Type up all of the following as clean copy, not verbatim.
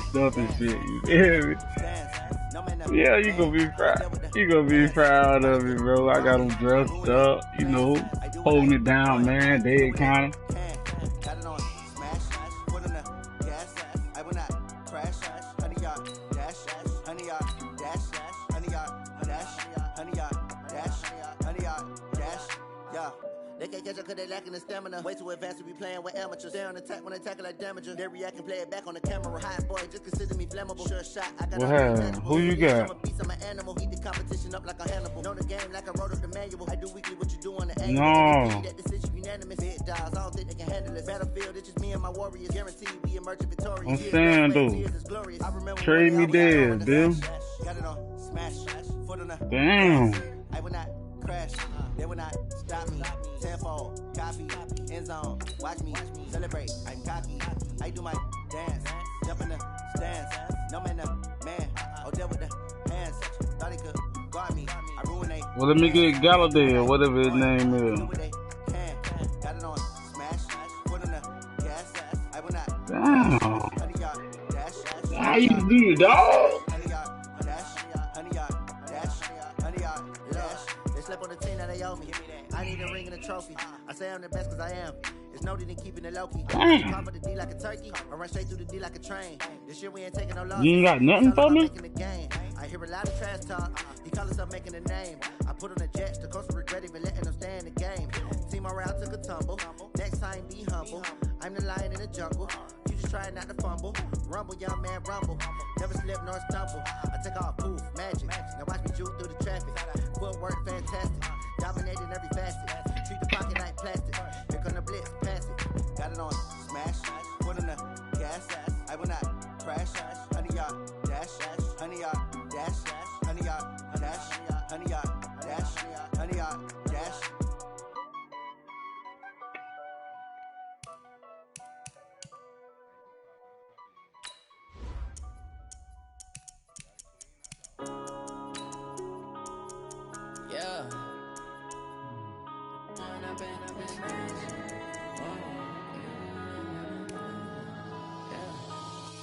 stuff and shit. You feel me? Yeah, you gonna be proud. You gonna be proud of me, bro. I got them dressed up, you know, holding it down, man. Dead kind of. They can't catch up cause they lacking the stamina. Way too advanced to be playing with amateurs. They on attack when they tackle like damager. They react and play it back on the camera. Hot boy, just consider me flammable. Sure shot, I got Who you got? I'm a beast, I'm an animal. Heat the competition up like a Hannibal. Know the game like I wrote up the manual. I do weekly what you do on the annual. No. That decision unanimous. Big dogs, I don't think they can handle it. Battlefield, it's just me and my warriors. Guaranteed we emerge victorious. I'm saying though. Trade me dead, dude. Got it on smash. Foot on the Damn. I will not crash. They will not stop me. Tenfold, copy, end zone. Watch me celebrate. I'm cocky. I do my dance. Jump in the stands. No man, man. Oh, deal with the hands. Thought he could guard me. I ruin they. Well, let me get Galladay or whatever his name is. Got it on smash. Foot on the gas. I will not. Damn. How you do it, dog? Slept on the team that they owe me. I need a ring and a trophy. I say I'm the best cause I am. It's noted in keeping it low key. Come for the D like a turkey. I run straight through the D like a train. This year we ain't taking no loss. You ain't got nothing for me? I hear a lot of trash talk. He call himself making a name. I put on the jets. The coach regret even letting them stay in the game. Team morale took a tumble. Next time be humble. I'm the lion in the jungle. You just trying not to fumble. Rumble, young man, rumble. Never slip nor stumble. I take off, poof, magic. Now watch me juke through the traffic. Footwork fantastic. Dominating every facet. Treat the pocket like plastic. Here come the blitz, pass it. Got it on smash. Foot in the gas. I will not crash. 100 yard dash. 100 yard dash. 100 yard dash. 100 yard dash. 100 yard dash. Yeah.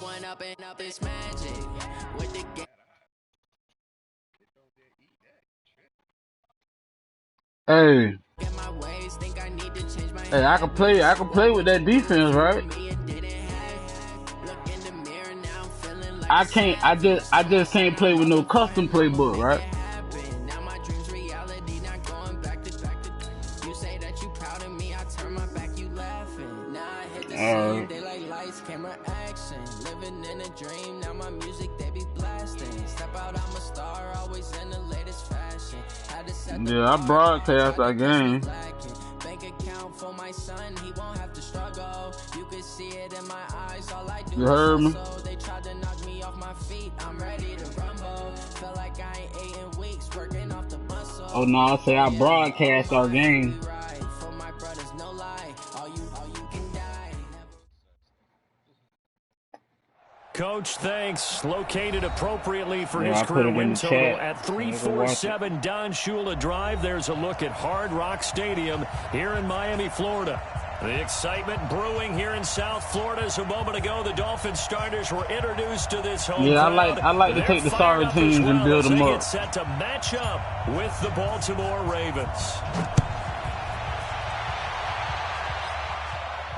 One up and up is magic with the game. Hey. Hey, I can play with that defense, right? I just can't play with no custom playbook, right? They like lights, camera, action. Living in a dream, now my music they be blasting. Step out, I'm a star, always in the latest fashion. Yeah, I broadcast that game. Bank account for my son, he won't have to struggle. You can see it in my eyes, all I do. You heard me? They tried to knock me off my feet, I'm ready to rumble. Felt like I ain't ate in weeks, working off the muscle. Oh no, I say I broadcast our game. For my brothers, no lie. All you can die. Coach thanks, located appropriately for his career win total at 347 Don Shula Drive. There's a look at Hard Rock Stadium here in Miami, Florida. The excitement brewing here in South Florida. As a moment ago, the Dolphins starters were introduced to this home crowd. I like to take the sorry teams and build them up. They get set to match up with the Baltimore Ravens.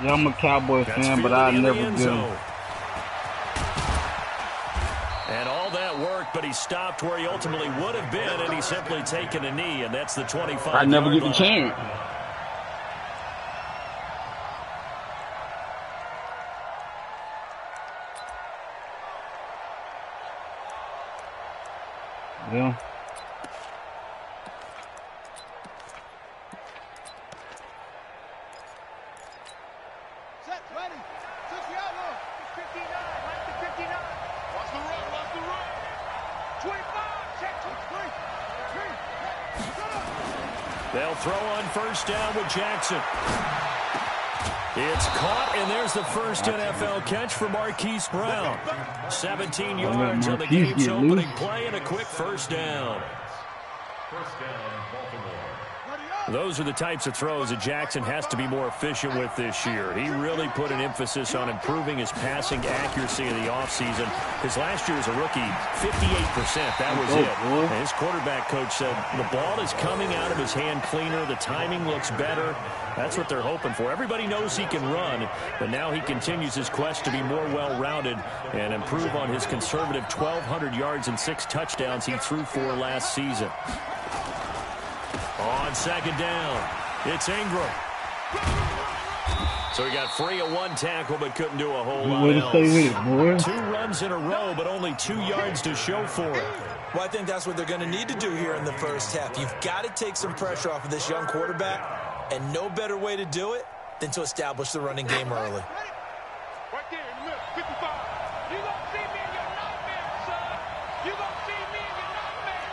Yeah, I'm a Cowboy fan, but I never did. And all that work, but he stopped where he ultimately would have been, and he's simply taken a knee, and that's the 25. I never get the chance. Yeah. Set, ready. Took the outlook. 59, right to 59. Watch the run, watch the run. 25, check, 23. They'll throw on first down with Jackson. It's caught, and there's the first NFL catch for Marquise Brown. 17 yards on the game's opening play and a quick first down. First down, Baltimore. Ready up. Those are the types of throws that Jackson has to be more efficient with this year. He really put an emphasis on improving his passing accuracy in the offseason. Because last year as a rookie, 58%, that was it. And his quarterback coach said the ball is coming out of his hand cleaner. The timing looks better. That's what they're hoping for. Everybody knows he can run, but now he continues his quest to be more well-rounded and improve on his conservative 1,200 yards and 6 touchdowns he threw for last season. On second down, it's Ingram. So he got free of one tackle, but couldn't do a whole lot else. 2 runs in a row, but only 2 yards to show for it. Well, I think that's what they're going to need to do here in the first half. You've got to take some pressure off of this young quarterback, and no better way to do it than to establish the running game early. Right there in the middle, 55. You gonna see me in your nightmare, son. You gonna see me in your nightmare.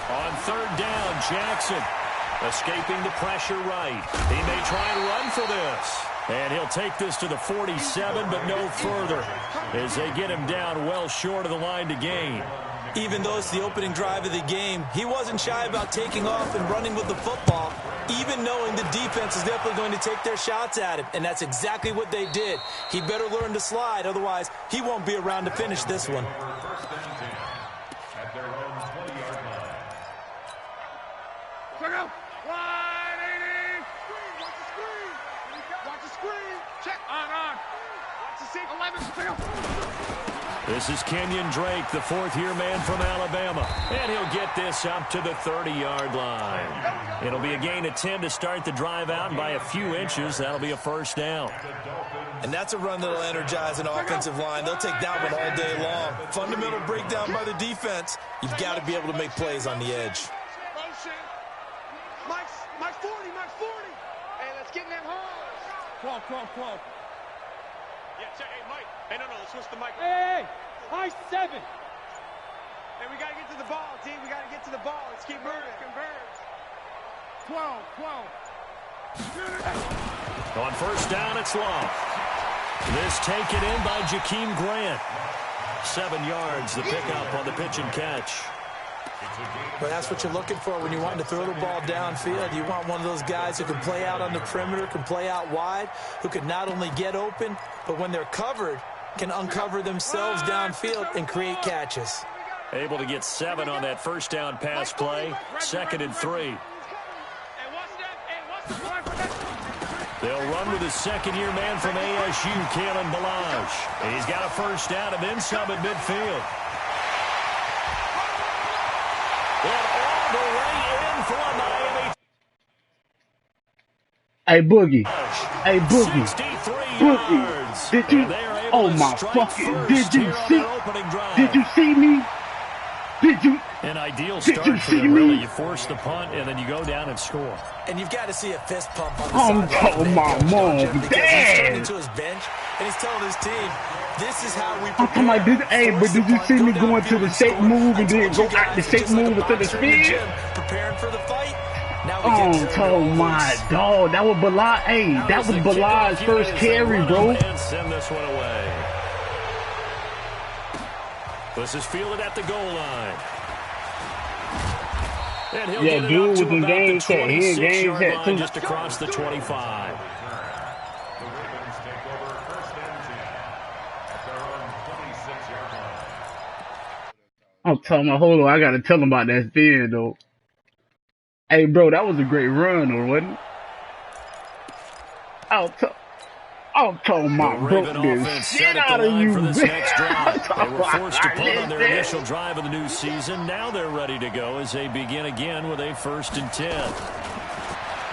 On third down, Jackson escaping the pressure right. He may try and run for this. And he'll take this to the 47, but no further as they get him down well short of the line to gain. Even though it's the opening drive of the game, he wasn't shy about taking off and running with the football, even knowing the defense is definitely going to take their shots at him. And that's exactly what they did. He better learn to slide, otherwise he won't be around to finish this one. Check out. 180. Watch the screen. Watch the screen. Check. On. Watch the seat. 11. Check out. This is Kenyon Drake, the fourth-year man from Alabama. And he'll get this up to the 30-yard line. It'll be a gain of 10 to start the drive out, and by a few inches, that'll be a first down. And that's a run that'll energize an offensive line. They'll take that one all day long. Fundamental breakdown by the defense. You've got to be able to make plays on the edge. Mike 40. Hey, let's get in that hole. 12. Yeah, check. Hey, Mike. Hey, no, let's switch the mic. Hey, Mike 7. Hey, we got to get to the ball, D. We got to get to the ball. Let's keep moving. Converge. 12. On first down, it's Love. This taken in by Jakeem Grant. 7 yards, the pickup on the pitch and catch. But that's what you're looking for when you want to throw the ball downfield. You want one of those guys who can play out on the perimeter, can play out wide, who can not only get open, but when they're covered, can uncover themselves downfield and create catches. Able to get 7 on that first down pass play. 2nd and 3. They'll run with his second-year man from ASU, Kalen Ballage. He's got a first down and then some at midfield. And all the way in for Miami. Hey, Boogie. 63 yards. Did you? Oh, my fucking. Did you see me? Did you? An ideal start for them, really. You force the punt, and then you go down and score. And you've got to see a fist pump on the sideline. Oh, my mom. He's turned into his bench, and he's telling his team, this is how we prepare. But did you see me going to the shake move and then go out the shake move into the spin? Preparing for the fight. Oh my dog. That was Ballage. Hey, that was Ballage's first carry, bro. And send this one away. This is fielded at the goal line. And he'll get it up to about the 26-yard line, just across the 25. I'm telling my hold on, I gotta tell him about that spin though. Hey bro, that was a great run, though, wasn't it? I'll tell my broke this shit out of you, man. They were forced to punt on their initial drive of the new season. Now they're ready to go as they begin again with a 1st and 10.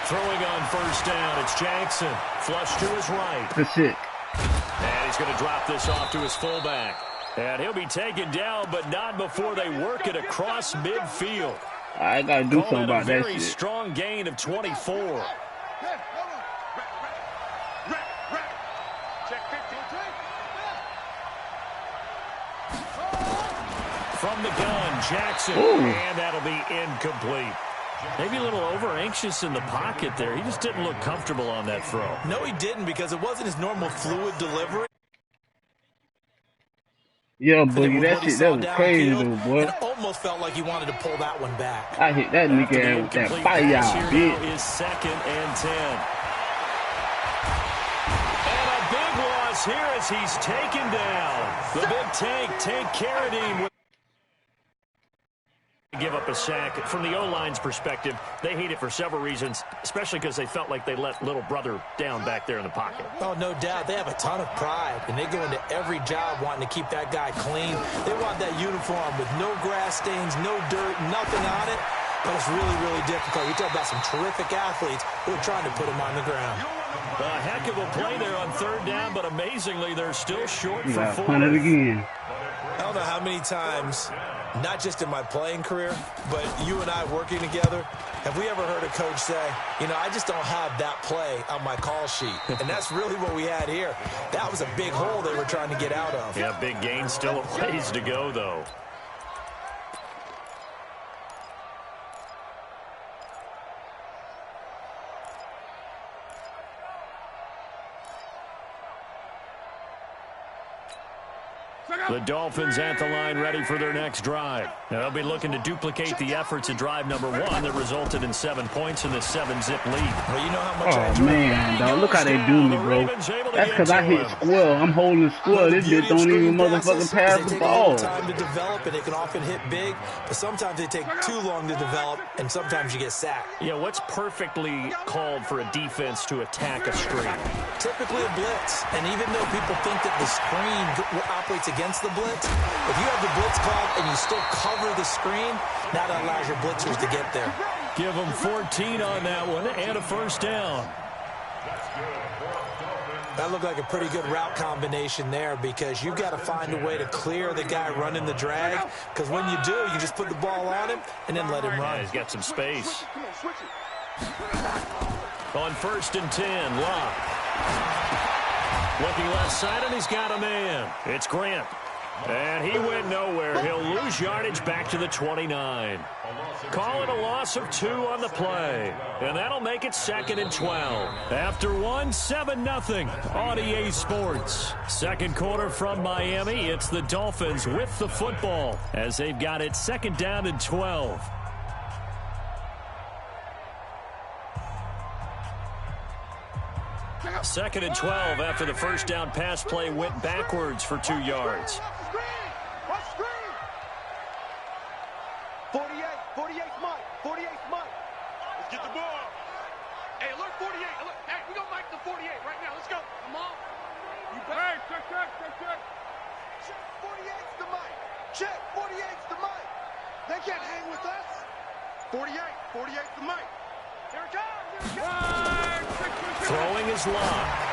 Throwing on first down, it's Jackson. Flush to his right. That's it. And he's going to drop this off to his fullback. And he'll be taken down, but not before they work it across midfield. I got to do something about that shit. Very strong gain of 24. From the gun, Jackson, and that'll be incomplete. Maybe a little over-anxious in the pocket there. He just didn't look comfortable on that throw. No, he didn't, because it wasn't his normal fluid delivery. Yeah, Boogie, that shit, that was crazy, though, boy. It almost felt like he wanted to pull that one back. I hit that nigga with that fire, bitch. Is 2nd and 10. And a big loss here as he's taken down. The big tank take care of him. Give up a sack. From the O-line's perspective, they hate it for several reasons, especially because they felt like they let little brother down back there in the pocket. Oh, no doubt. They have a ton of pride, and they go into every job wanting to keep that guy clean. They want that uniform with no grass stains, no dirt, nothing on it. But it's really, really difficult. We talk about some terrific athletes who are trying to put him on the ground. A heck of a play there on 3rd down, but amazingly, they're still short for 4. Punt it again. I don't know how many times, not just in my playing career, but you and I working together, have we ever heard a coach say, you know, I just don't have that play on my call sheet. And that's really what we had here. That was a big hole they were trying to get out of. Yeah, big gain, still a ways to go, though. The Dolphins at the line ready for their next drive. Now, they'll be looking to duplicate the efforts of drive number 1 that resulted in 7 points in the 7-zip lead. Well, you know how much oh, man, dog. Look how they do me, bro. That's because I hit square. I'm holding square. This bitch don't even motherfucking pass the ball. They take a time to develop, and it can often hit big, but sometimes they take too long to develop, and sometimes you get sacked. Yeah, what's perfectly called for a defense to attack a screen? Typically a blitz, and even though people think that the screen operates against the blitz, if you have the blitz called and you still cover the screen, now that allows your blitzers to get there. Give them 14 on that one and a 1st down. That looked like a pretty good route combination there because you've got to find a way to clear the guy running the drag, because when you do, you just put the ball on him and then let him run. Yeah, he's got some space. On 1st and 10, Locke. Looking left side, and he's got a man. It's Grant. And he went nowhere. He'll lose yardage back to the 29. Call it a loss of 2 on the play. And that'll make it 2nd and 12. After 1, 7-0 on EA Sports. 2nd quarter from Miami. It's the Dolphins with the football as they've got it 2nd down and 12. Second and 12 after the 1st down pass play went backwards for 2 yards. 48's Mike. 48's Mike. Let's get the ball. Hey, alert 48. Alert. Hey, we gonna Mike the 48 right now. Let's go. Come on. You better. Hey, check. Check 48's the Mike. Check 48's the Mike. They can't hang with us. 48's the Mike. Here it comes. Throwing is Locke.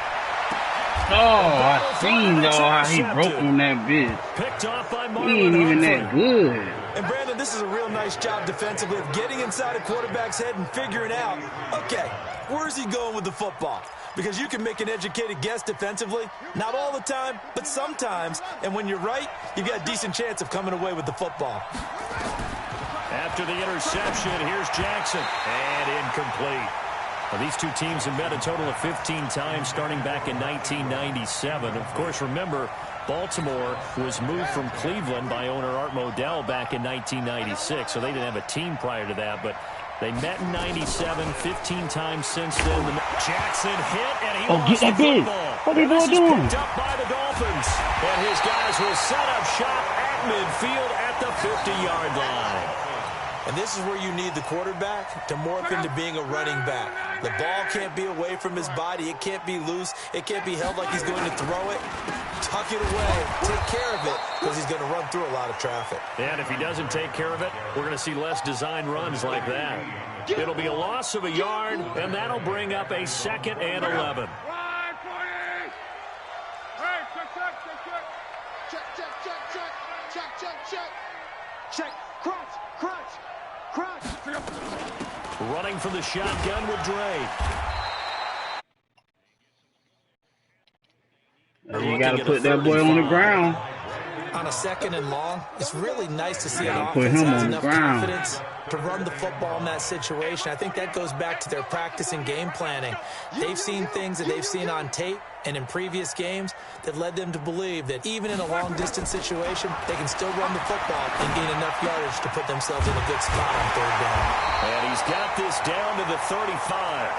Oh, I seen how he broke on that bitch. Picked off by Marlon. He ain't even that good. And Brandon, this is a real nice job defensively of getting inside a quarterback's head and figuring out, okay, where's he going with the football? Because you can make an educated guess defensively. Not all the time, but sometimes. And when you're right, you've got a decent chance of coming away with the football. After the interception, here's Jackson. And incomplete. Well, these two teams have met a total of 15 times starting back in 1997. Of course, remember, Baltimore was moved from Cleveland by owner Art Modell back in 1996, so they didn't have a team prior to that, but they met in 97, 15 times since then. Jackson hit, and he lost the football. What are they doing? Picked up by the Dolphins, and his guys will set up shop at midfield at the 50-yard line. And this is where you need the quarterback to morph into being a running back. The ball can't be away from his body. It can't be loose. It can't be held like he's going to throw it. Tuck it away. Take care of it because he's going to run through a lot of traffic. And if he doesn't take care of it, we're going to see less design runs like that. It'll be a loss of a yard, and that'll bring up a 2nd and 11. Check. Crunch. Running from the shotgun with Dre. You got to put that boy on the ground. on a 2nd and long, it's really nice to see an offense that has enough confidence to run the football in that situation. I think that goes back to their practice and game planning. They've seen things that they've seen on tape and in previous games that led them to believe that even in a long-distance situation, they can still run the football and gain enough yardage to put themselves in a good spot on 3rd down. And he's got this down to the 35.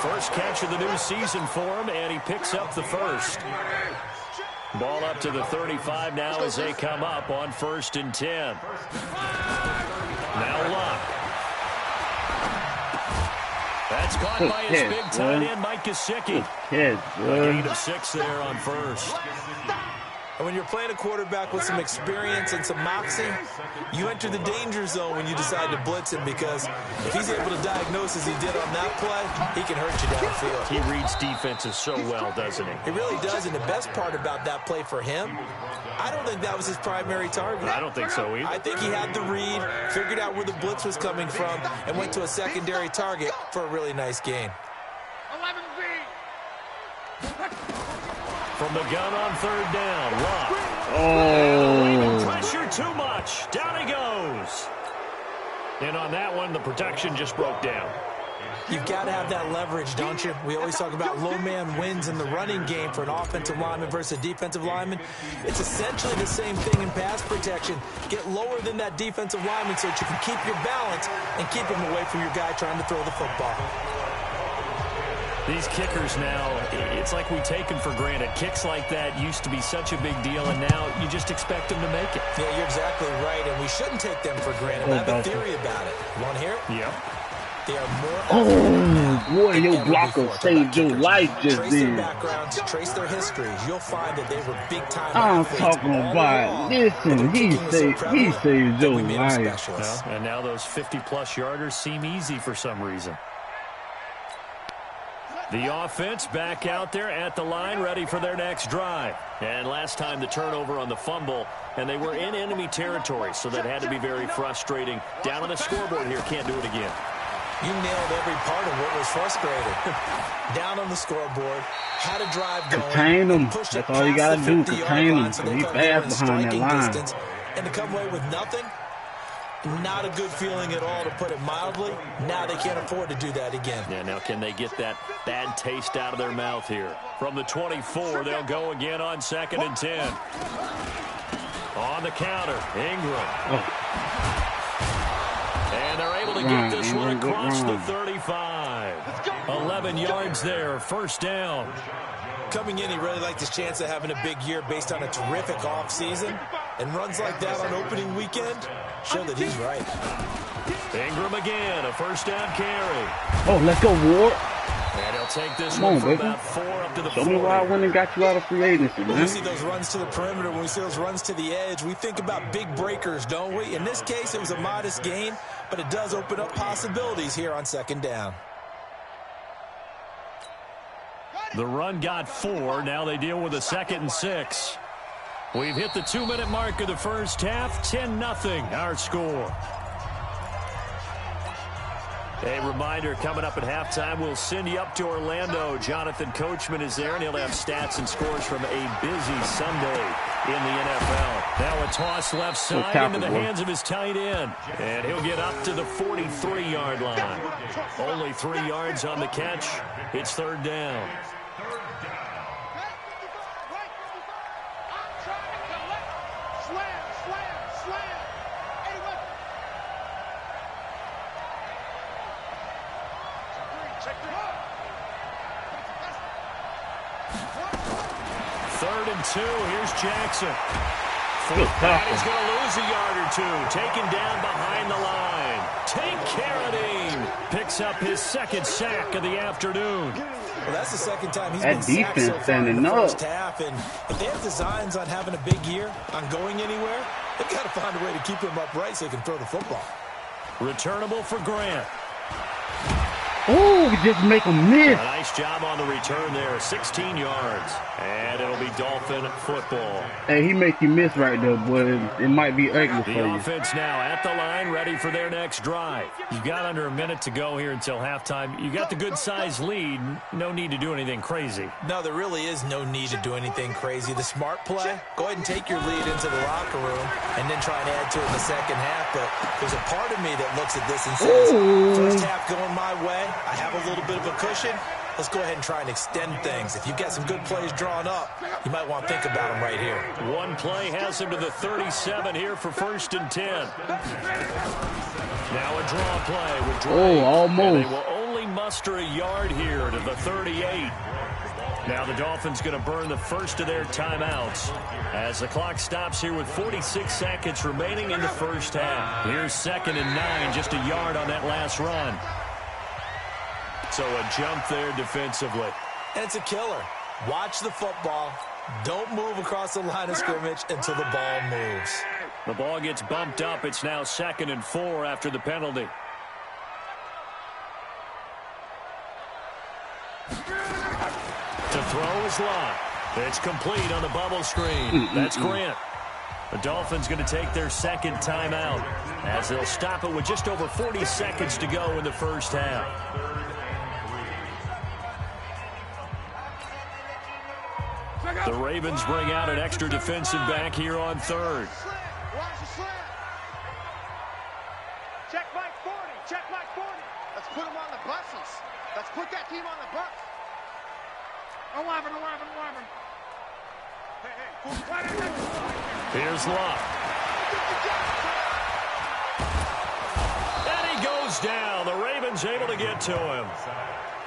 First catch of the new season for him, and he picks up the first. Ball up to the 35 now as they come up on 1st and 10. Now Luck. That's caught by his big tight end, Mike Gesicki. A gain of 6 there on 1st. And when you're playing a quarterback with some experience and some moxie, you enter the danger zone when you decide to blitz him, because if he's able to diagnose as he did on that play, he can hurt you downfield. He reads defenses so well, doesn't he? He really does, and the best part about that play for him, I don't think that was his primary target. I don't think so either. I think he had the read, figured out where the blitz was coming from, and went to a secondary target for a really nice gain. 11B. From the gun on 3rd down, Luck. Oh. Pressure too much. Down he goes. And on that one, the protection just broke down. You've got to have that leverage, don't you? We always talk about low man wins in the running game for an offensive lineman versus a defensive lineman. It's essentially the same thing in pass protection. Get lower than that defensive lineman so that you can keep your balance and keep him away from your guy trying to throw the football. These kickers now, it's like we take them for granted. Kicks like that used to be such a big deal, and now you just expect them to make it. Yeah, you're exactly right, and we shouldn't take them for granted. I have a theory about it. You want to hear it? Yep. They are more... Oh, boy, your blocker saved your life just then. Trace their backgrounds, trace their histories. You'll find that they were big-time I'm athletes. talking about, listen, he saved your life. Well, and now those 50-plus yarders seem easy for some reason. The offense back out there at the line, ready for their next drive. And last time the turnover on the fumble, and they were in enemy territory, so that had to be very frustrating. Down on the scoreboard here, can't do it again. You nailed every part of what was frustrating. Down on the scoreboard, had a drive going. Contain them. That's all you got to do, contain them. So he fast behind that line. Distance, and to come away with nothing, not a good feeling at all, to put it mildly. Now they can't afford to do that again. Yeah, now can they get that bad taste out of their mouth here? From the 24, they'll go again on 2nd and 10. On the counter, Ingram. Oh. And they're able to get this one across the 35. 11 yards there, 1st down. Coming in, he really liked his chance of having a big year based on a terrific offseason. And runs like that on opening weekend show that he's right. Ingram again, a 1st down carry. Oh, let's go, Ward. And he'll take this one for about 4 up to the 40. Show me why I went and got you out of free agency, man. When we see those runs to the perimeter, when we see those runs to the edge, we think about big breakers, don't we? In this case, it was a modest gain, but it does open up possibilities here on 2nd down. The run got 4. Now they deal with a 2nd and 6. We've hit the 2-minute mark of the first half. 10-0 our score. A reminder, coming up at halftime, we'll send you up to Orlando. Jonathan Coachman is there, and he'll have stats and scores from a busy Sunday in the NFL. Now a toss left side into the hands of his tight end. And he'll get up to the 43-yard line. Only 3 yards on the catch. It's 3rd down. Here's Jackson. He's going to lose a yard or 2. Taken down behind the line. Take care of him. Picks up his 2nd sack of the afternoon. Well, that's the 2nd time he's been sacked so far in the first half. And if they have designs on having a big year, on going anywhere, they've got to find a way to keep him upright so he can throw the football. Returnable for Grant. Oh, just make him miss. A nice job on the return there. 16 yards. And it'll be Dolphin football. Hey, he make you miss right there, but it might be ugly for you. The offense now at the line, ready for their next drive. You've got under a minute to go here until halftime. You got the good-sized lead. No need to do anything crazy. No, there really is no need to do anything crazy. The smart play, go ahead and take your lead into the locker room and then try and add to it in the second half. But there's a part of me that looks at this and says, first half going my way, I have a little bit of a cushion. Let's go ahead and try and extend things. If you've got some good plays drawn up, you might want to think about them right here. One play has him to the 37 here for 1st and 10. Now a draw play with Drake. Oh, almost. And they will only muster a yard here to the 38. Now the Dolphins going to burn the first of their timeouts as the clock stops here with 46 seconds remaining in the first half. Here's 2nd and 9, just a yard on that last run. So a jump there defensively. And it's a killer. Watch the football. Don't move across the line of scrimmage until the ball moves. The ball gets bumped up. It's now 2nd and 4 after the penalty. To throw is Locke. It's complete on the bubble screen. That's Grant. The Dolphins going to take their 2nd timeout as they'll stop it with just over 40 seconds to go in the first half. The Ravens bring out an extra defensive back here on 3rd. Watch the slant. Check Mike 40. Check Mike 40. Let's put him on the buses. Let's put that team on the bus. 11. Here's Locke. And he goes down. The Ravens able to get to him.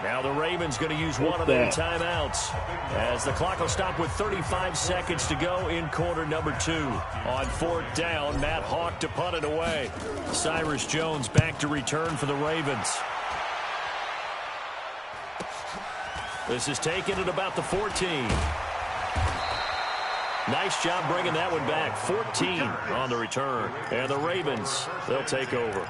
Now the Ravens going to use one of their timeouts as the clock will stop with 35 seconds to go in quarter number 2. On 4th down, Matt Hawk to punt it away. Cyrus Jones back to return for the Ravens. This is taken at about the 14. Nice job bringing that one back. 14 on the return. And the Ravens, they'll take over.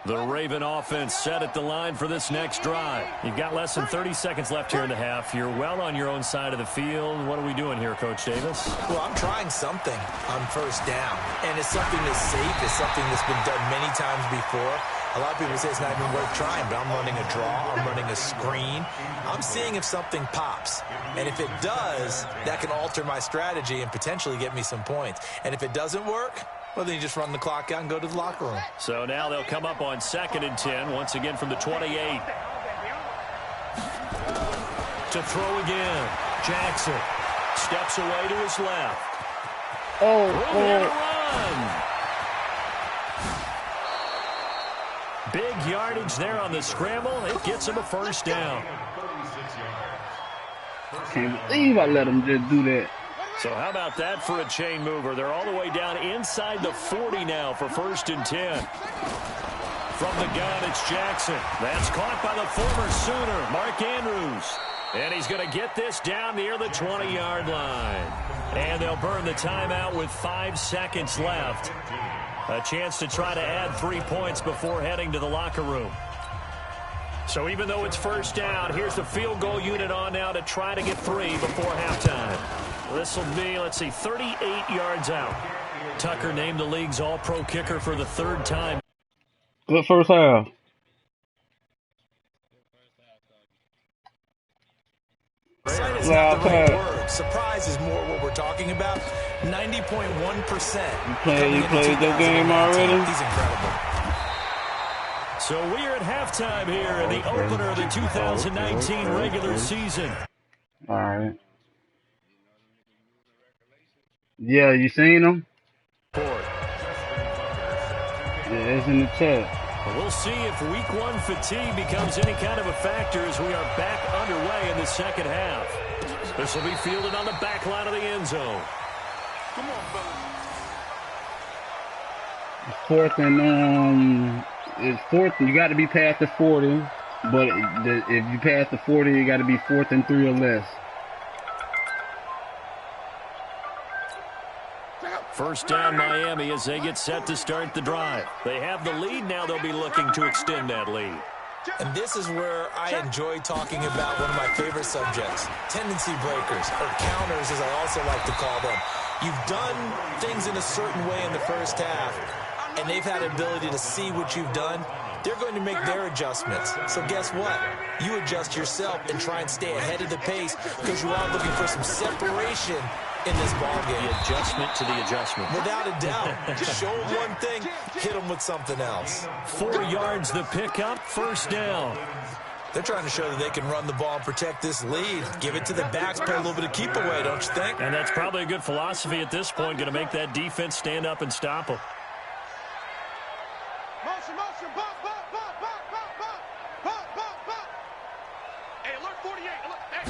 The Raven offense set at the line for this next drive. You've got less than 30 seconds left here in the half. You're well on your own side of the field. What are we doing here, Coach Davis? Well, I'm trying something on 1st down. And it's something that's safe. It's something that's been done many times before. A lot of people say it's not even worth trying, but I'm running a draw. I'm running a screen. I'm seeing if something pops. And if it does, that can alter my strategy and potentially get me some points. And if it doesn't work, well, then you just run the clock out and go to the locker room. So now they'll come up on 2nd and 10, once again from the 28. To throw again. Jackson steps away to his left. Run. Big yardage there on the scramble. It gets him a 1st down. Can't believe I let him just do that. So how about that for a chain mover? They're all the way down inside the 40 now for 1st and 10. From the gun, it's Jackson. That's caught by the former Sooner, Mark Andrews. And he's going to get this down near the 20-yard line. And they'll burn the timeout with 5 seconds left. A chance to try to add 3 points before heading to the locker room. So even though it's 1st down, here's the field goal unit on now to try to get 3 before halftime. This will be, 38 yards out. Tucker named the league's all-pro kicker for the 3rd time. Good first half. Excited is not the right word. Surprise is more what we're talking about. 90.1%. You played that game already? He's incredible. So we are at halftime here in the opener of the 2019 regular season. All right. Yeah, you seen them? Yeah, it's in the chat. We'll see if week 1 fatigue becomes any kind of a factor as we are back underway in the second half. This will be fielded on the back line of the end zone. Come on, fellas. 4th and it's 4th. You got to be past the 40, but if you pass the 40, you got to be 4th and 3 or less. First down Miami as they get set to start the drive. They have the lead. Now they'll be looking to extend that lead. And this is where I enjoy talking about one of my favorite subjects, tendency breakers, or counters as I also like to call them. You've done things in a certain way in the first half, and they've had the ability to see what you've done. They're going to make their adjustments. So guess what? You adjust yourself and try and stay ahead of the pace because you are looking for some separation in this ballgame. The adjustment to the adjustment. Without a doubt. Just show them one thing, hit them with something else. 4 yards the pickup, first down. They're trying to show that they can run the ball and protect this lead. Give it to the backs, play a little bit of keep away, don't you think? And that's probably a good philosophy at this point, going to make that defense stand up and stop them. Motion, motion, bump, bump, bump, bump, bump, bump, bump, bump, bump. Hey, alert 48, alert, hey,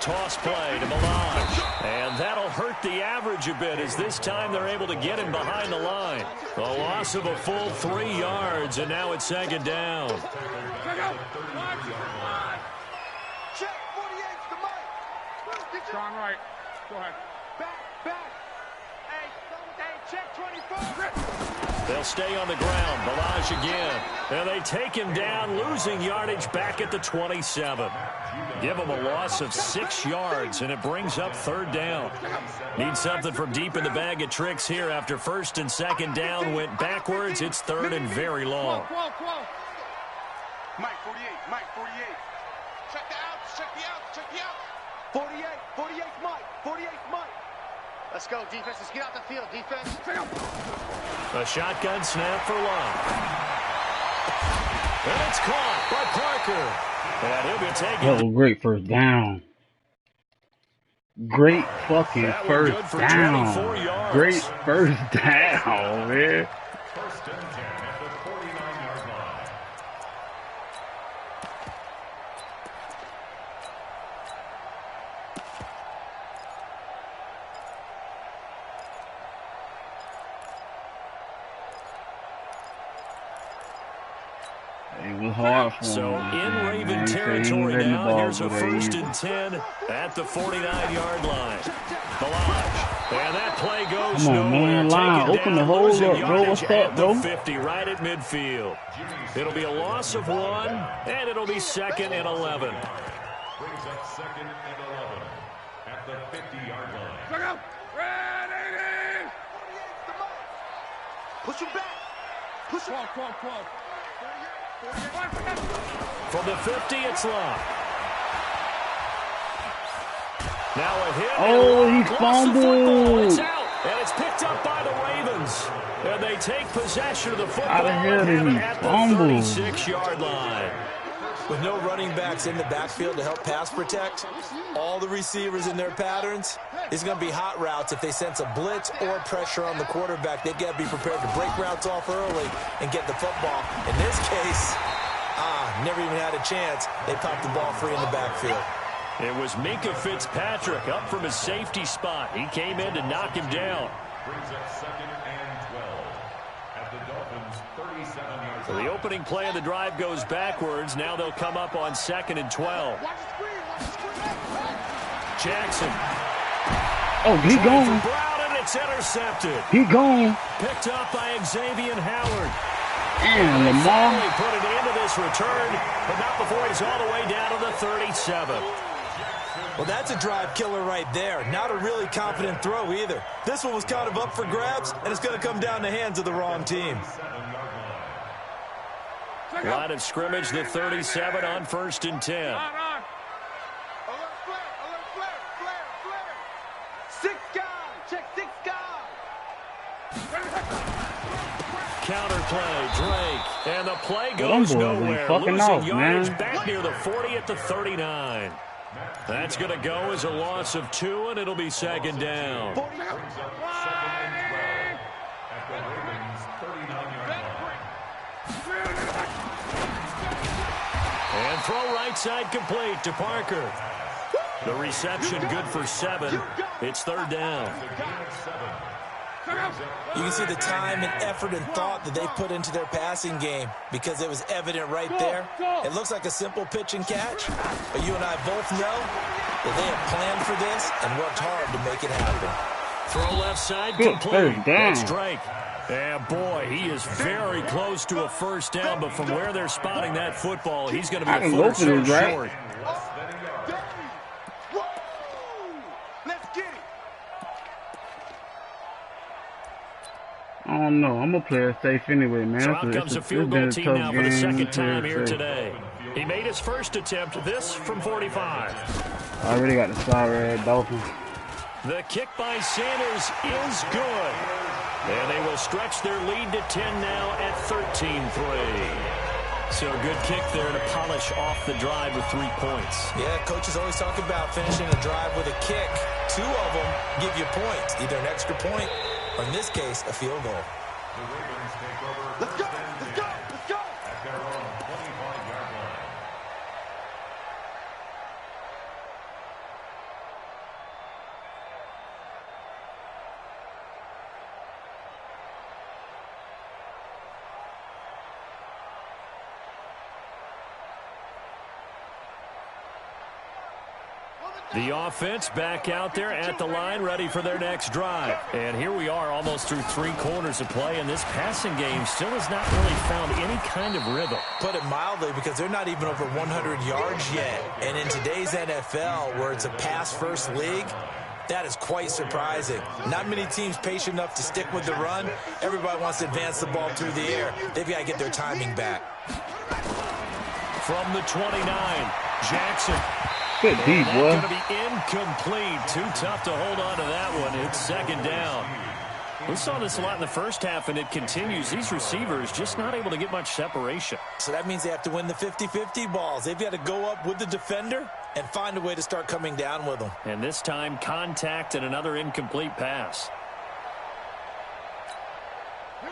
toss play to Melange. And that'll hurt the average a bit as this time they're able to get him behind the line. A loss of a full 3 yards, and now it's second down. Check 48's the mic. Sean Wright, go ahead. Back. Hey, check 24. They'll stay on the ground. Balaj again. And they take him down, losing yardage back at the 27. Give him a loss of 6 yards, and it brings up third down. Need something from deep in the bag of tricks here after first and second down went backwards. It's third and very long. Mike, 48, Mike, 48. Check the outs, check the outs. 48's Mike, 48's Mike. Let's go, defense. Let's get out the field, defense. A shotgun snap for Love. And it's caught by Parker. And he'll be taking. Oh, great first down. Great fucking first down. Great first down, man. First and 10 at the 49-yard line. It was hard for him. So in Raven territory now, here's a first and 10 at the 49-yard line. Balaj. And that play goes nowhere. Man, line, open the hole up, bro. What's up, bro? 50 right at midfield. It'll be a loss of 1, and it'll be second and 11. Brings up second and 11 at the 50-yard line. Ready! Push him back. Push him. Come on. From the 50, it's Love. Now a hit. Oh, he fumbled. It's out, and it's picked up by the Ravens. And they take possession of the football How the hell did he at the fumble? 36-yard line. With no running backs in the backfield to help pass protect, all the receivers in their patterns, it's going to be hot routes. If they sense a blitz or pressure on the quarterback, they've got to be prepared to break routes off early and get the football. In this case, never even had a chance. They popped the ball free in the backfield. It was Minka Fitzpatrick up from his safety spot. He came in to knock him down. Brings up second and 12 at the Dolphins' 37-yard So the opening play of the drive goes backwards. Now they'll come up on second and 12. Jackson. Oh, he gone. Brown, and it's intercepted. He gone. Picked up by Xavier Howard. And Lamar. They put it into this return, but not before he's all the way down to the 37. Well, that's a drive killer right there. Not a really confident throw either. This one was kind of up for grabs, and it's going to come down the hands of the wrong team. Line of scrimmage, the 37 on first and 10. Alert flare. 6 guys. Check 6 guys. Counterplay, Drake, and the play goes nowhere. Fucking Losing off, yardage man. back near the 40 at the 39. That's going to go as a loss of 2, and it'll be second down. Brings up second and 12 at the Ravens' 39-yard line. And throw right side complete to Parker. The reception good for 7. It's third down. You can see the time and effort and thought that they put into their passing game because it was evident right there. It looks like a simple pitch and catch, but you and I both know that they have planned for this and worked hard to make it happen. Throw left side, good complete. first down. That's Drake. And boy, he is very close to a first down, but from where they're spotting that football, he's going to be a foot or so short. I don't know. I'm going to play it safe anyway, man. So out comes a field goal team now for the second time here today. He made his first attempt, this from 45. I already got the Star-Red Dolphins. The kick by Sanders is good. And they will stretch their lead to 10 now at 13-3. So a good kick there to polish off the drive with 3 points. Yeah, coaches always talk about finishing a drive with a kick. 2 of them give you points, either an extra point or in this case, a field goal. The Ravens take over. Let's go! Let's go! Let's go! At their own 25-yard line. The offense back out there at the line, ready for their next drive. And here we are almost through 3 quarters of play, and this passing game still has not really found any kind of rhythm. Put it mildly, because they're not even over 100 yards yet. And in today's NFL, where it's a pass-first league, that is quite surprising. Not many teams patient enough to stick with the run. Everybody wants to advance the ball through the air. They've got to get their timing back. From the 29, Jackson. Good deep, boy. Going to be incomplete. Too tough to hold on to that one. It's second down. We saw this a lot in the first half, and it continues. These receivers just not able to get much separation. So that means they have to win the 50-50 balls. They've got to go up with the defender and find a way to start coming down with them. And this time, contact and another incomplete pass.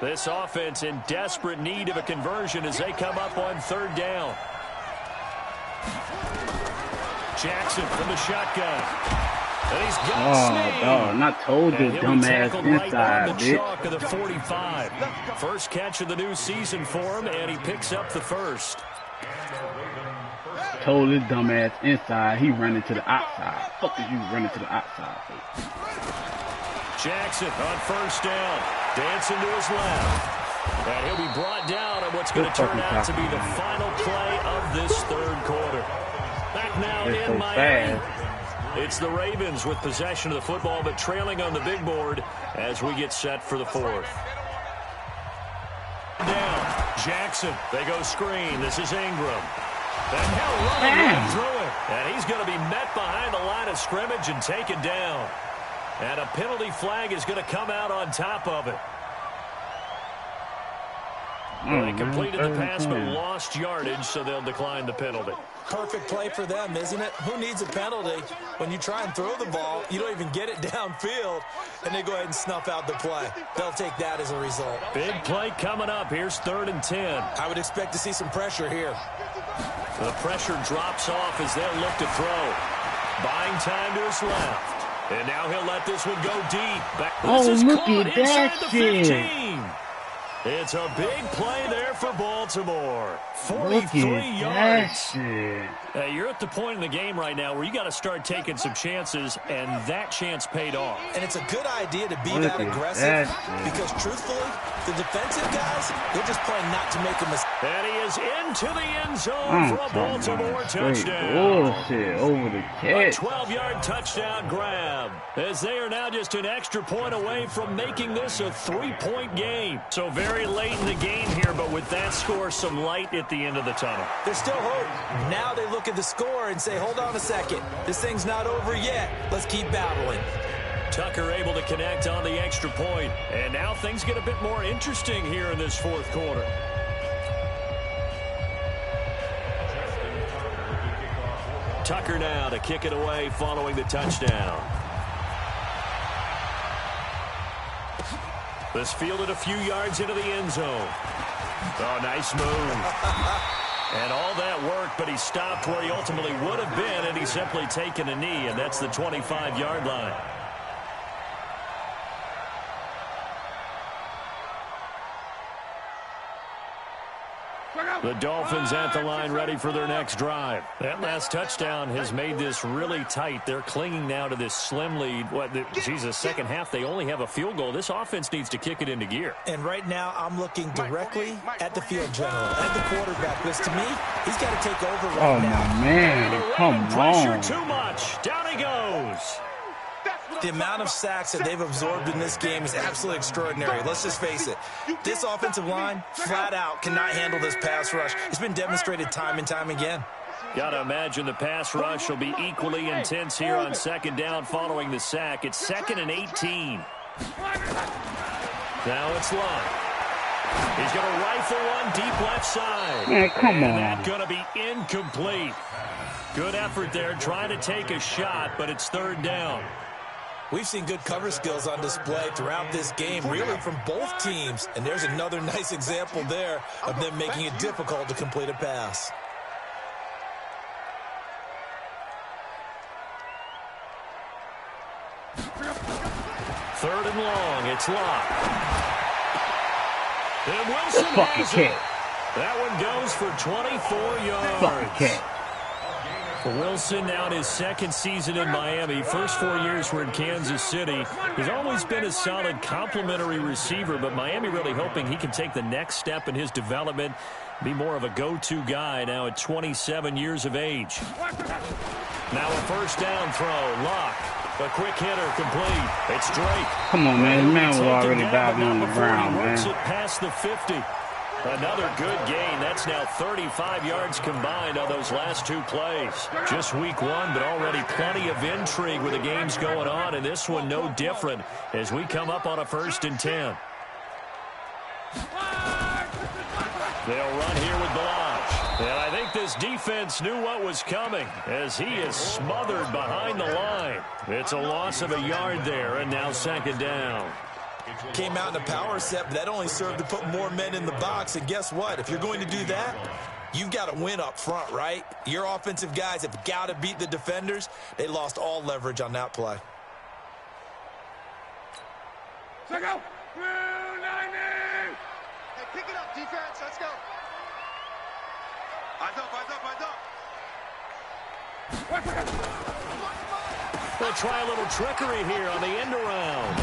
This offense in desperate need of a conversion as they come up on third down. Jackson from the shotgun. And he's got dog, not told you, dumbass inside, on the chalk of the 45. First catch of the new season for him, and he picks up the first. Told his dumbass inside, he running to the outside. Fuck is you running to the outside for? Jackson on first down, dancing to his left. And he'll be brought down on what's going to turn out to be the final play of this third quarter. Back now in Miami. It's the Ravens with possession of the football, but trailing on the big board as we get set for the fourth. Down, Jackson. They go screen. This is Ingram. And he'll run right through it. And he's going to be met behind the line of scrimmage and taken down. And a penalty flag is going to come out on top of it. Well, they completed the pass but lost yardage, so they'll decline the penalty. Perfect play for them, isn't it? Who needs a penalty? When you try and throw the ball, you don't even get it downfield, and they go ahead and snuff out the play. They'll take that as a result. Big play coming up. Here's 3rd and 10. I would expect to see some pressure here. The pressure drops off as they'll look to throw. Buying time to his left. And now he'll let this one go deep. Look at that shit. It's a big play there for Baltimore. 43 yards. You're at the point in the game right now where you got to start taking some chances, and that chance paid off. And it's a good idea to be that aggressive because, truthfully, the defensive guys, they're just playing not to make a mistake. And he is into the end zone for a Baltimore touchdown. Bullshit over the catch. A 12-yard touchdown grab as they are now just an extra point away from making this a 3-point game. So very late in the game here, but with that score, some light at the end of the tunnel. There's still hope. Now they look at the score and say, hold on a second. This thing's not over yet. Let's keep battling. Tucker able to connect on the extra point. And now things get a bit more interesting here in this fourth quarter. Tucker now to kick it away following the touchdown. This fielded a few yards into the end zone. Oh, nice move. And all that work, but he stopped where he ultimately would have been, and he's simply taken a knee, and that's the 25-yard line. The Dolphins at the line ready for their next drive. That last touchdown has made this really tight. They're clinging now to this slim lead. Second half, they only have a field goal. This offense needs to kick it into gear. And right now, I'm looking directly at the field general, at the quarterback, because to me, he's got to take over right now. Oh, my man. Come on. Pressure too much. Down he goes. The amount of sacks that they've absorbed in this game is absolutely extraordinary. Let's just face it. This offensive line, flat out, cannot handle this pass rush. It's been demonstrated time and time again. Got to imagine the pass rush will be equally intense here on second down following the sack. It's 2nd and 18. Now it's Locke. He's going to rifle one deep left side. Man, come on. That's going to be incomplete. Good effort there, trying to take a shot, but it's 3rd down. We've seen good cover skills on display throughout this game, really from both teams. And there's another nice example there of them making it difficult to complete a pass. Third and long, it's Locke. And Wilson has it. That one goes for 24 yards. Wilson now in his 2nd season in Miami. First 4 years were in Kansas City. He's always been a solid complementary receiver, but Miami really hoping he can take the next step in his development, be more of a go-to guy now at 27 years of age. Now a first down throw. Locke. A quick hitter complete. It's Drake. Come on, man. The man was already diving on the ground, man. Works it past the 50. Another good gain. That's now 35 yards combined on those last 2 plays. Just week 1, but already plenty of intrigue with the games going on, and this one no different as we come up on a 1st and 10. They'll run here with Balaj. And I think this defense knew what was coming as he is smothered behind the line. It's a loss of a yard there, and now 2nd down. Came out in a power set, but that only served to put more men in the box. And guess what? If you're going to do that, you've got to win up front, right? Your offensive guys have got to beat the defenders. They lost all leverage on that play. Let's go. Hey, pick it up, defense. Let's go. Eyes up, eyes up, eyes up. They'll try a little trickery here on the end around.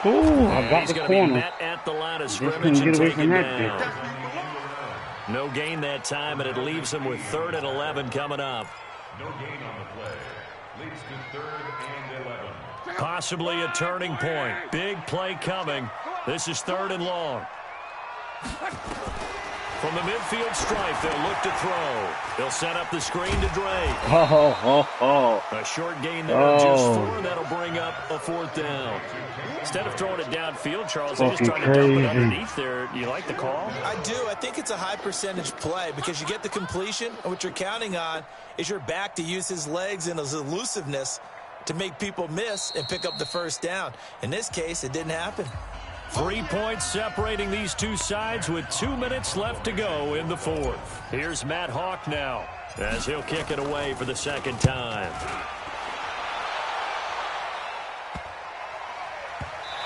Ooh, I got the corner. Be met at the line of scrimmage and taken down. No gain that time, and it leaves him with 3rd and 11 coming up. No gain on the play. Leads to 3rd and 11. Possibly a turning point. Big play coming. This is 3rd and long. From the midfield stripe, they'll look to throw. They'll set up the screen to Drake. A short gain there of just 4. That'll bring up a 4th down. Instead of throwing it downfield, Charles, they just trying to dump it underneath there. Do you like the call? I do. I think it's a high percentage play because you get the completion, and what you're counting on is your back to use his legs and his elusiveness to make people miss and pick up the 1st down. In this case, it didn't happen. 3 points separating these two sides with 2 minutes left to go in the 4th. Here's Matt Hawk now as he'll kick it away for the 2nd time.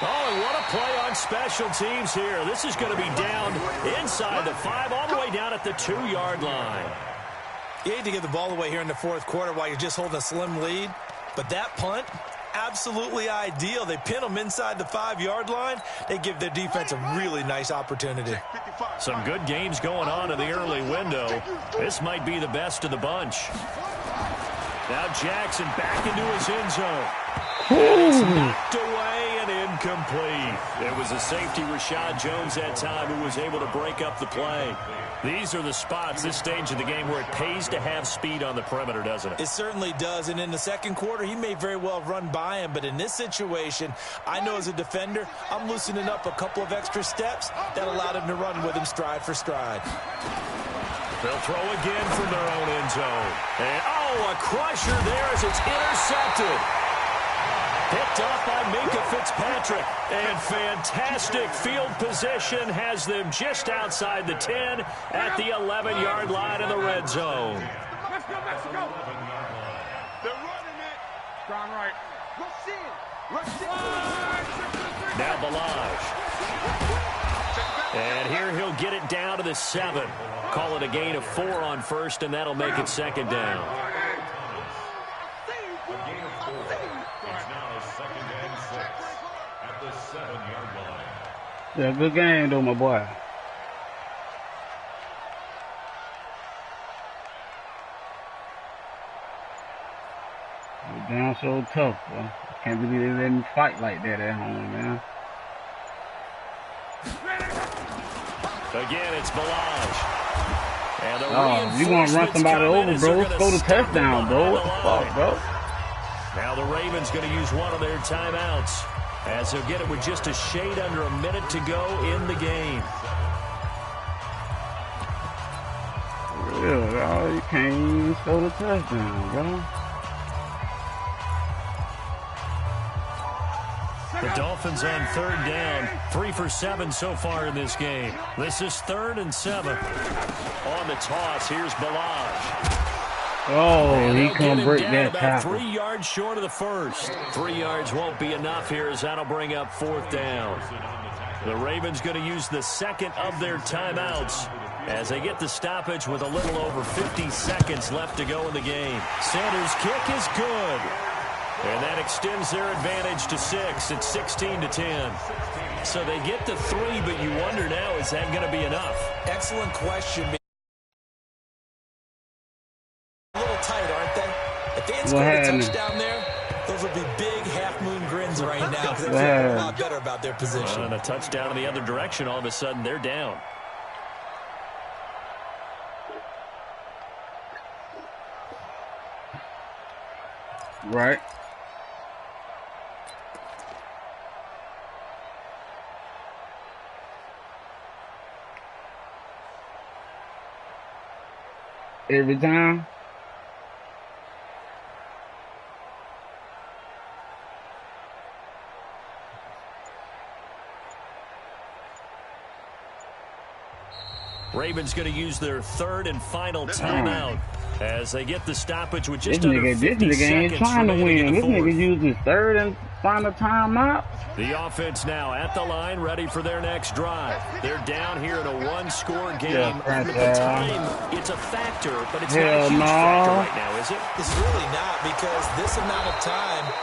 Oh, and what a play on special teams here. This is going to be down inside the 5, all the way down at the 2-yard line. You hate to give the ball away here in the 4th quarter while you're just holding a slim lead, but that punt, absolutely ideal. They pin them inside the 5-yard line. They give their defense a really nice opportunity. Some good games going on in the early window. This might be the best of the bunch. Now Jackson back into his end zone. It's knocked away and incomplete. It was a safety, Rashad Jones, that time, who was able to break up the play. These are the spots, this stage of the game, where it pays to have speed on the perimeter, doesn't it? It certainly does, and in the 2nd quarter, he may very well run by him, but in this situation, I know as a defender, I'm loosening up a couple of extra steps that allowed him to run with him stride for stride. They'll throw again from their own end zone. And, a crusher there as it's intercepted. Picked off by Minka Fitzpatrick. And fantastic field position has them just outside the 10 at the 11-yard line in the red zone. Let's go, Mexico. They're running it. Gone right. Rush in. Rush in. Now Balaj. Check it back. And here he'll get it down to the 7. Call it a gain of 4 on first, and that'll make it second down. Yeah, good game though, my boy. We're down so tough, bro. Can't believe they let me fight like that at home, man. Again, it's Balaj. Oh, you want to run somebody over, bro? Let's go to touchdown, bro. What the fuck, bro? Now the Ravens going to use one of their timeouts, as he'll get it with just a shade under a minute to go in the game. Yeah, oh, you can't even throw the touchdown, bro. The Dolphins on 3rd down, 3 for 7 so far in this game. This is 3rd and 7. On the toss, here's Balaj. Oh, he couldn't break that tackle. tackle. 3 yards short of the first. 3 yards won't be enough here, as that'll bring up 4th down. The Ravens going to use the second of their timeouts as they get the stoppage with a little over 50 seconds left to go in the game. Sanders' kick is good. And that extends their advantage to 6. It's 16-10. So they get to 3, but you wonder now, is that going to be enough? Excellent question. A little tight, aren't they? If they had scored a touchdown there, those would be big half-moon grins right now, because they're feeling a lot better about their position. And a touchdown in the other direction, all of a sudden they're down. Right. Every time. Ravens going to use their 3rd and final timeout as they get the stoppage with just under 50 seconds. This nigga ain't trying to win. This nigga used his 3rd and final timeout. The offense now at the line, ready for their next drive. They're down here in a 1-score game. Yeah, time, it's a factor, but it's not a huge factor right now, is it? It's really not, because this amount of time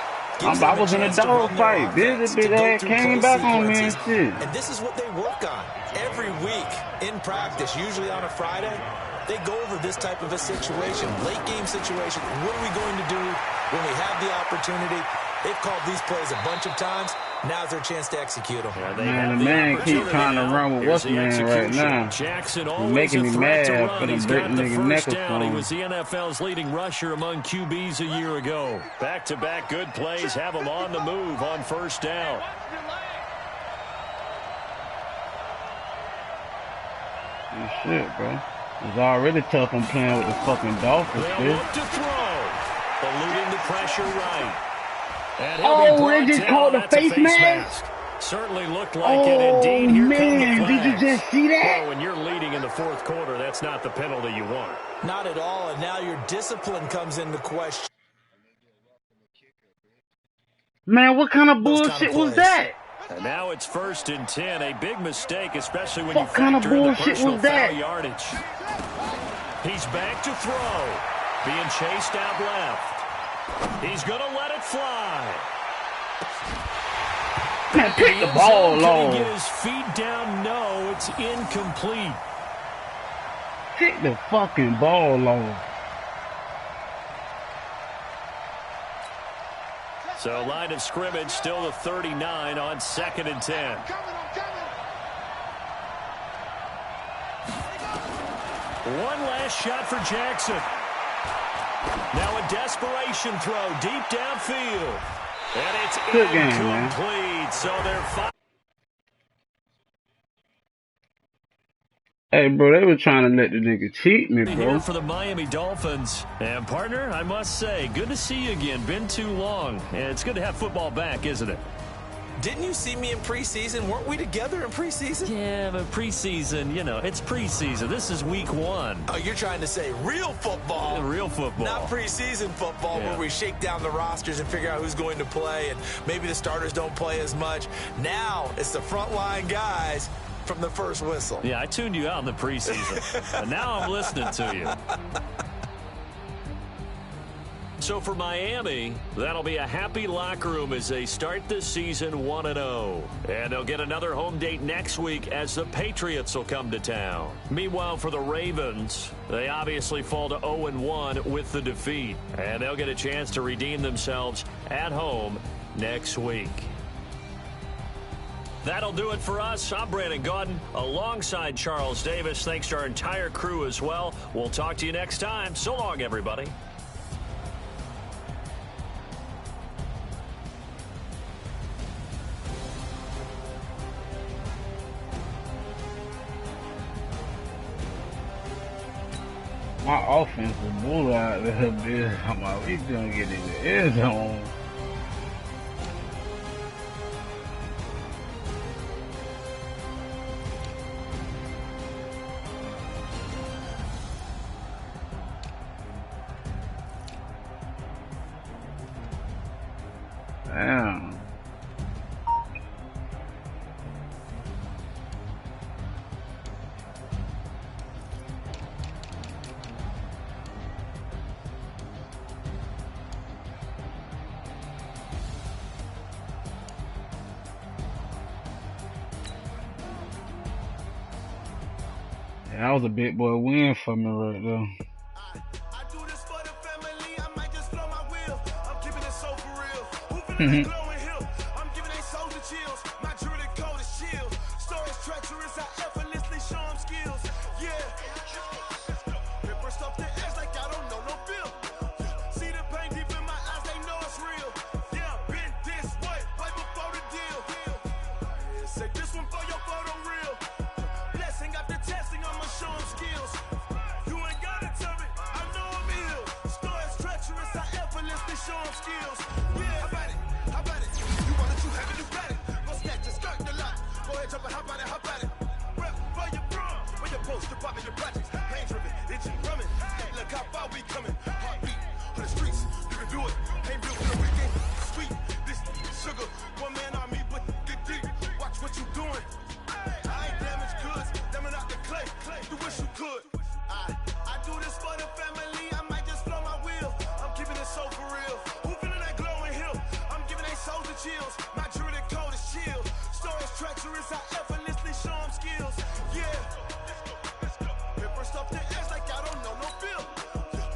I was in a dog fight. This big ass came back on me and shit. And this is what they work on every week in practice, usually on a Friday. They go over this type of a situation, late game situation. What are we going to do when we have the opportunity? They've called these plays a bunch of times. Now's their chance to execute them. Yeah, man, the man keep trying to run with what's man right now. Jackson He's making me mad for He's the got the nigga first down. He neck. was the NFL's leading rusher among QBs a year ago. Back-to-back good plays have him on the move on 1st down. Good shit, bro. It's already tough on playing with the fucking Dolphins. They'll look to throw. Eluding the pressure right. Oh, they just called the face mask? Certainly looked like it. Indeed, here man, come the did you just see that? Well, when you're leading in the 4th quarter, that's not the penalty you want. Not at all, and now your discipline comes into question. Man, what kind of bullshit was that? And now it's 1st and 10. A big mistake, especially when you kind of factor in the bullshit personal was that? foul yardage. He's back to throw. Being chased out left. He's going to let it fly. Man, pick the ball low. Can he get his feet down? No, it's incomplete. Pick the fucking ball low. So line of scrimmage still the 39 on 2nd and 10. One last shot for Jackson. Now a desperation throw deep downfield. And it's incomplete. So they're fine. Hey, bro, they were trying to let the nigga cheat me, bro. Here for the Miami Dolphins. And, partner, I must say, good to see you again. Been too long. And it's good to have football back, isn't it? Didn't you see me in preseason? Weren't we together in preseason? Yeah, but preseason, you know, it's preseason. This is week 1. Oh, you're trying to say real football. Yeah, real football. Not preseason football where we shake down the rosters and figure out who's going to play, and maybe the starters don't play as much. Now it's the frontline guys from the first whistle. Yeah, I tuned you out in the preseason, but now I'm listening to you. So for Miami, that'll be a happy locker room as they start this season 1-0. And they'll get another home date next week as the Patriots will come to town. Meanwhile, for the Ravens, they obviously fall to 0-1 with the defeat. And they'll get a chance to redeem themselves at home next week. That'll do it for us. I'm Brandon Gaudin alongside Charles Davis. Thanks to our entire crew as well. We'll talk to you next time. So long, everybody. My offense is bull out there, bitch. I'm like, we gonna get in the end zone. Damn. That was a big boy win for me right there. I do this for the family. I might just blow my wheel. I'm keeping it so for real. Who finna glowing hill? I'm giving they souls the chills. My jewelry code is chill. Stories treacherous. I effortlessly show them skills. Yeah. Paper stuff the edge like I don't know no bill. See the pain deep in my eyes. They know it's real. Yeah, been this way before the deal. Say this one for your photo real. Blessing after testing, I'ma show them skills. You ain't gotta tell me, I know I'm ill. Stories treacherous, I effortlessly show them skills. Yeah, how about it? How about it? You want it, you have it, you got it. Go snatch your skirt the lot. Go ahead, jump and hop on it, hop on it. Rep for your bro. When your post, you're popping your projects. Pain driven, itching, drumming. Hey, look how far we coming. Heartbeat on the streets, you can do it. Ain't built for the weekend. Sweet, this sugar. One man on me, but get deep. Watch what you doing. I ain't damaged goods, damn out the clay. You wish you could. I do this for the family. I might just blow my wheel. I'm keeping it so for real. Who feeling that glowing hill? I'm giving they souls the chills. My jewelry code is chill. Stories treacherous. I effortlessly show them skills. Yeah. Paper stuff the edge like I don't know no bill.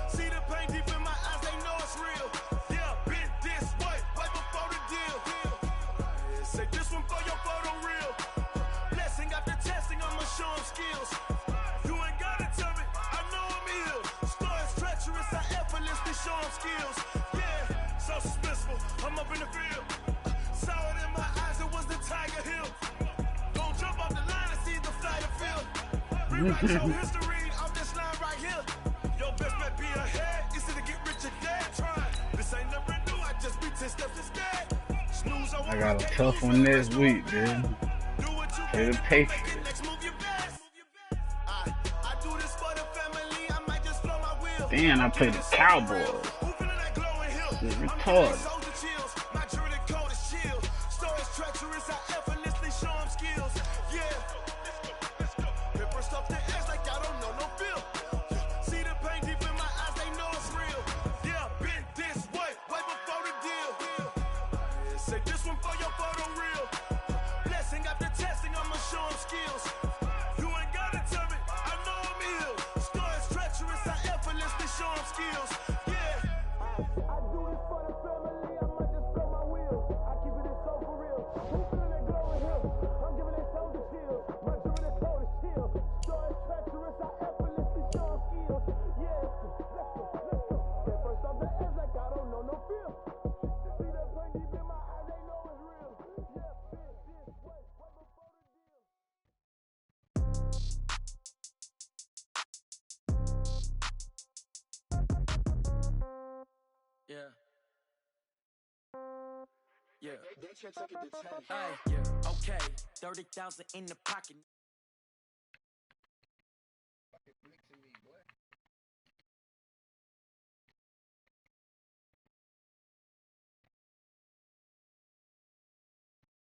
See the pain deep in my eyes. They know it's real. Yeah, been this way before the deal. Say this one for your photo real. Blessing after testing, I'ma show them skills. You ain't gotta tell me, I know I'm ill. Stories treacherous, I effortlessly show them skills. Yeah, so suspenseful, I'm up in the field. Saw it in my eyes, it was the Tiger Hill. Don't jump off the line and see the flyer field. Rewrite your history off this line right here. Your best bet be ahead, easy to get rich or dead. Try, this ain't never new, I just be 10 steps instead. Snooze, I got a tough one next week, dude. Play the Patriots. Damn, I play the Cowboys. Shit retarded. Say this one for your photo real. Blessing after testing, I'ma show them skills. You ain't gotta tell me, I know I'm ill. Stories treacherous, I effortlessly show them skills. Yeah. I do this for the family, I might just blow my wheel. I keep it so for real. Who feeling that glowing hill? I'm giving they souls the chills. My jewelry code is chill. Stories treacherous, I effortlessly show them skills. Yeah, let's go. At first off the edge like I don't know no feel. See that pain deep in my eyes, they know it's real. Yeah, been this way before the deal. Yeah. Yeah. Hey, yeah. Okay. 30,000 in the pocket.